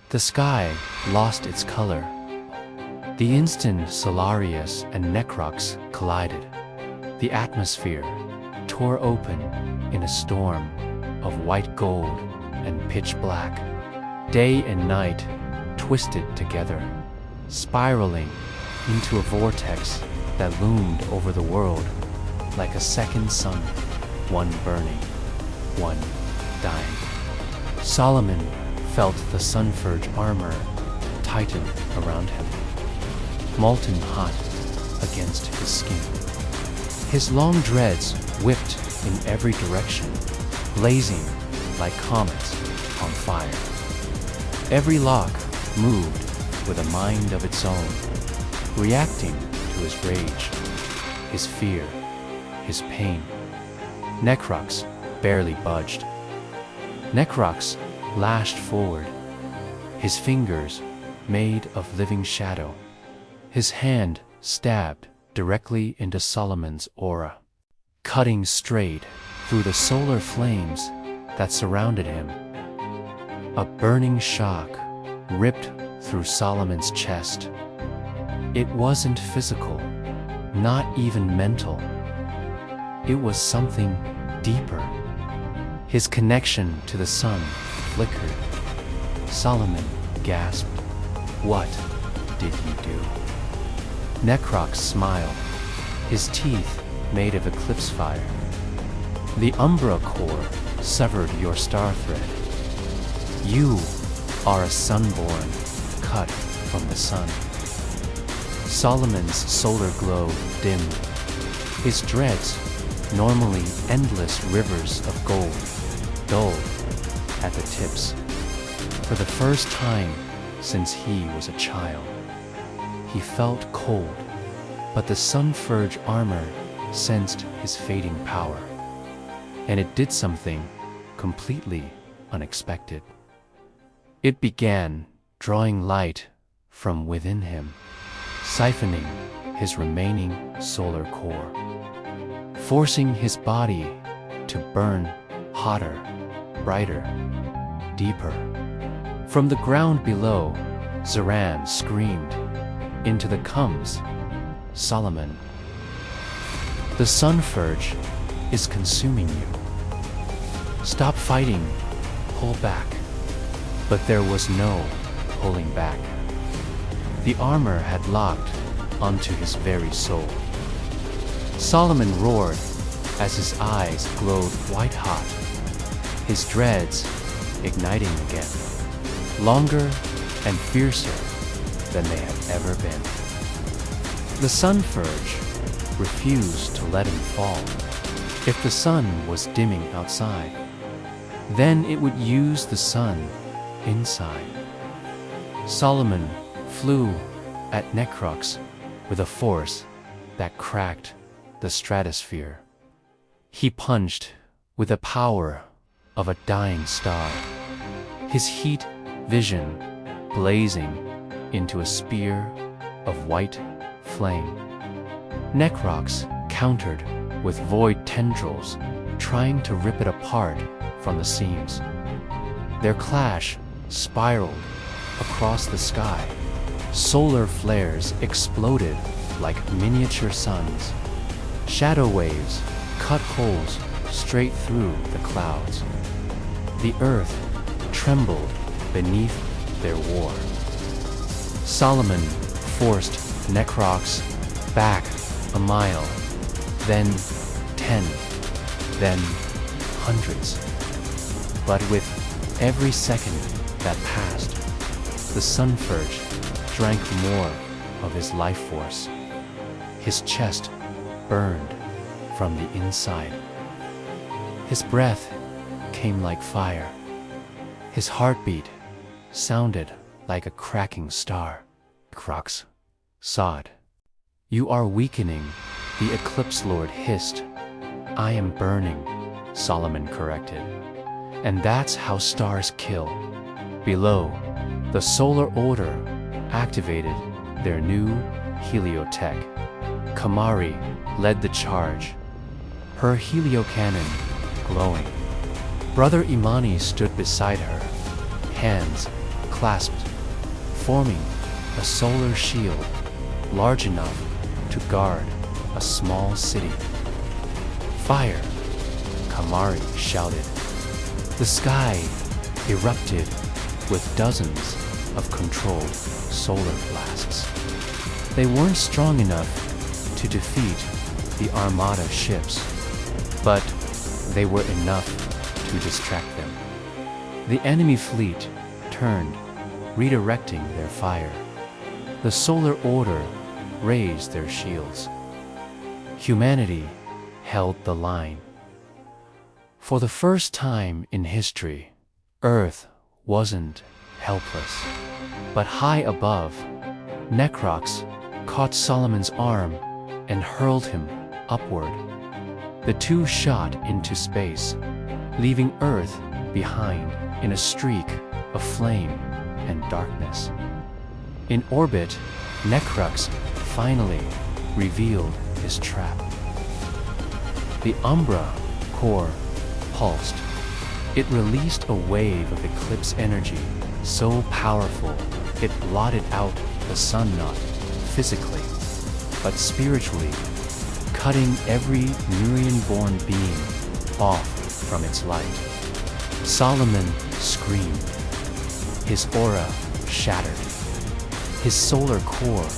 The sky lost its color. The instant Solarius and Necrox collided, the atmosphere tore open in a storm of white gold and pitch black. Day and night twisted together, spiraling into a vortex that loomed over the world like a second sun, one burning, one dying. Solomon felt the Sunforge armor tighten around him, molten hot against his skin. His long dreads whipped in every direction, blazing like comets on fire. Every lock moved with a mind of its own, reacting to his rage, his fear, his pain. Necrox barely budged. Necrox lashed forward, his fingers made of living shadow. His hand stabbed directly into Solomon's aura, cutting straight through the solar flames that surrounded him. A burning shock ripped through Solomon's chest. It wasn't physical, not even mental. It was something deeper. His connection to the sun flickered. Solomon gasped. "What did you do?" Necrox smiled, his teeth made of eclipse fire. "The Umbra core severed your star thread. You are a sunborn, cut from the sun." Solomon's solar glow dimmed. His dreads, normally endless rivers of gold, dulled at the tips. For the first time since he was a child, he felt cold, but the Sunforge armor sensed his fading power, and it did something completely unexpected. It began drawing light from within him, siphoning his remaining solar core, forcing his body to burn hotter, brighter, deeper. From the ground below, Zaran screamed. Into the comes Solomon. "The Sunforge is consuming you. Stop fighting, pull back." But there was no pulling back. The armor had locked onto his very soul. Solomon roared as his eyes glowed white-hot, his dreads igniting again, longer and fiercer than they had ever been. The Sunforge refused to let him fall. If the sun was dimming outside, then it would use the sun inside. Solomon flew at Necrox with a force that cracked the stratosphere. He punched with the power of a dying star, his heat vision blazing into a spear of white flame. Necrox countered with void tendrils, trying to rip it apart from the seams. Their clash spiraled across the sky. Solar flares exploded like miniature suns. Shadow waves cut holes straight through the clouds. The earth trembled beneath their war. Solomon forced Necrox back a mile, then 10, then hundreds. But with every second that passed, the Sunforge drank more of his life force. His chest burned from the inside. His breath came like fire. His heartbeat sounded like a cracking star. Necrox sawed. "You are weakening," the Eclipse Lord hissed. "I am burning," Solomon corrected. "And that's how stars kill." Below, the Solar Order activated their new heliotech. Kamari led the charge, her heliocannon glowing. Brother Imani stood beside her, hands clasped, forming a solar shield large enough to guard a small city. "Fire!" Kamari shouted. The sky erupted with dozens of controlled solar blasts. They weren't strong enough to defeat the Armada ships, but they were enough to distract them. The enemy fleet turned, redirecting their fire. The Solar Order raised their shields. Humanity held the line. For the first time in history, Earth wasn't helpless. But high above, Necrox caught Solomon's arm and hurled him upward. The two shot into space, leaving Earth behind in a streak of flame and darkness. In orbit, Necrox finally revealed his trap. The Umbra core pulsed. It released a wave of eclipse energy so powerful it blotted out the sun, not physically, but spiritually, cutting every Nurian-born being off from its light. Solomon screamed. His aura shattered. His solar core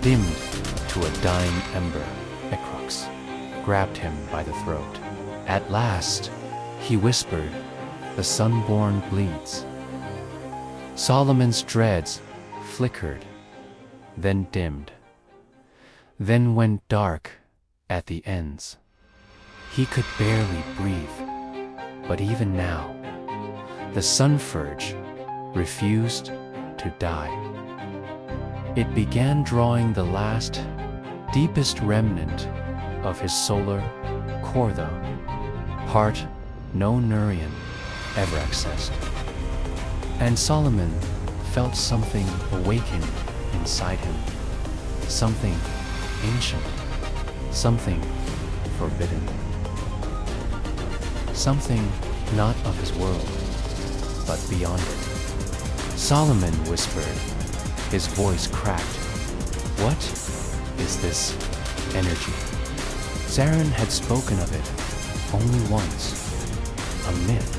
dimmed to a dying ember. Necrox grabbed him by the throat. At last, he whispered, "The sunborn bleeds." Solomon's dreads flickered, then dimmed, then went dark at the ends. He could barely breathe, but even now, the Sunfurge refused to die. It began drawing the last, deepest remnant of his solar core, though, part no Nurian ever accessed. And Solomon felt something awaken inside him, something ancient, something forbidden, something not of his world, but beyond it. Solomon whispered, his voice cracked, "What is this energy?" Zarin had spoken of it only once, a myth,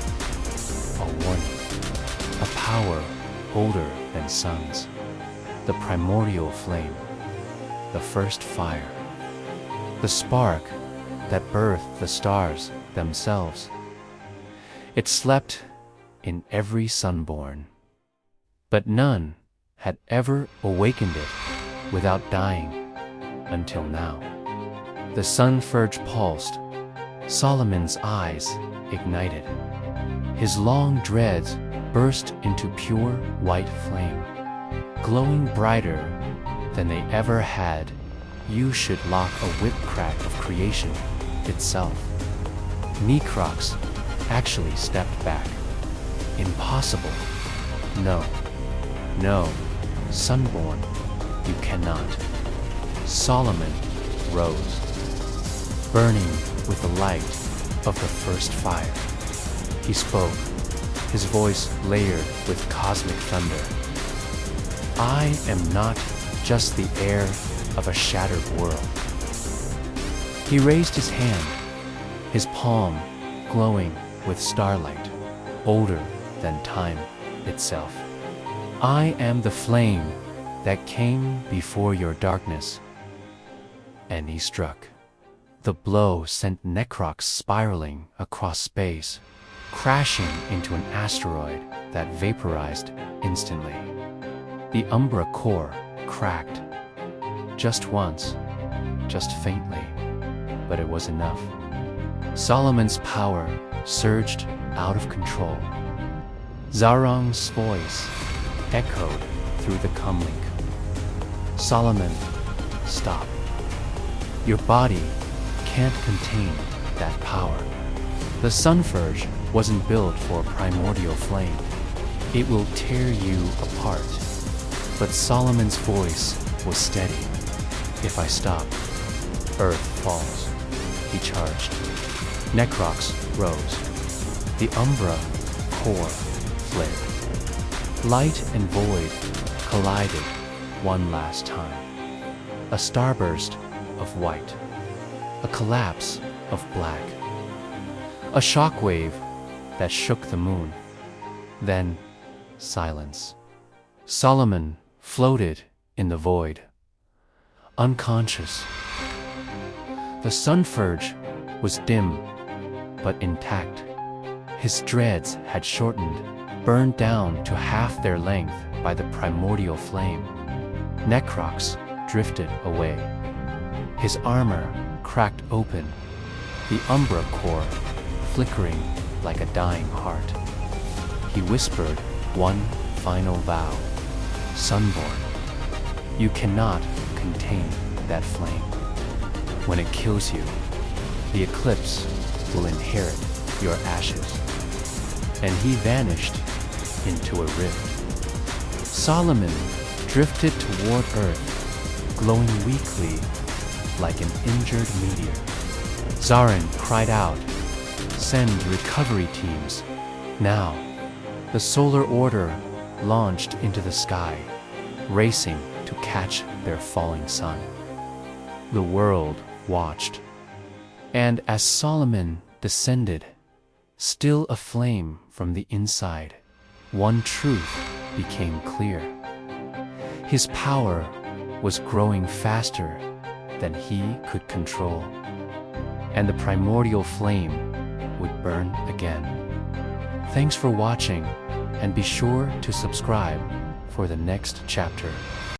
a warning, a power older than suns, the primordial flame, the first fire, the spark that birthed the stars themselves. It slept in every sunborn, but none had ever awakened it without dying until now. The Sunfurge pulsed. Solomon's eyes ignited. His long dreads burst into pure white flame, glowing brighter than they ever had. You should lock a whip crack of creation itself. Necrox actually stepped back. Impossible. No. No. Sunborn, you cannot. Solomon rose, burning with the light of the first fire. He spoke, his voice layered with cosmic thunder. "I am not just the heir of a shattered world." He raised his hand, his palm glowing with starlight, older than time itself. "I am the flame that came before your darkness." And he struck. The blow sent Necrox spiraling across space, crashing into an asteroid that vaporized instantly. The Umbra core cracked. Just once, just faintly, but it was enough. Solomon's power surged out of control. Zarong's voice echoed through the comlink. "Solomon, stop. Your body can't contain that power. The Sunfurge wasn't built for a primordial flame. It will tear you apart." But Solomon's voice was steady. "If I stop, Earth falls." He charged. Necrox rose. The Umbra core fled. Light and void collided one last time. A starburst of white, a collapse of black, a shockwave that shook the moon, then silence. Solomon floated in the void, unconscious. The sunfurge was dim, but intact. His dreads had shortened, burned down to half their length by the primordial flame. Necrox drifted away. His armor cracked open, the Umbra core flickering like a dying heart. He whispered one final vow. Sunborn, you cannot contain that flame. When it kills you, the eclipse will inherit your ashes. And he vanished into a rift. Solomon drifted toward Earth, glowing weakly like an injured meteor. Zarin cried out, "Send recovery teams, now." The Solar Order launched into the sky, racing to catch their falling sun. The world watched. And as Solomon descended, still aflame from the inside, one truth became clear. His power was growing faster than he could control, and the primordial flame would burn again. Thanks for watching, and be sure to subscribe for the next chapter.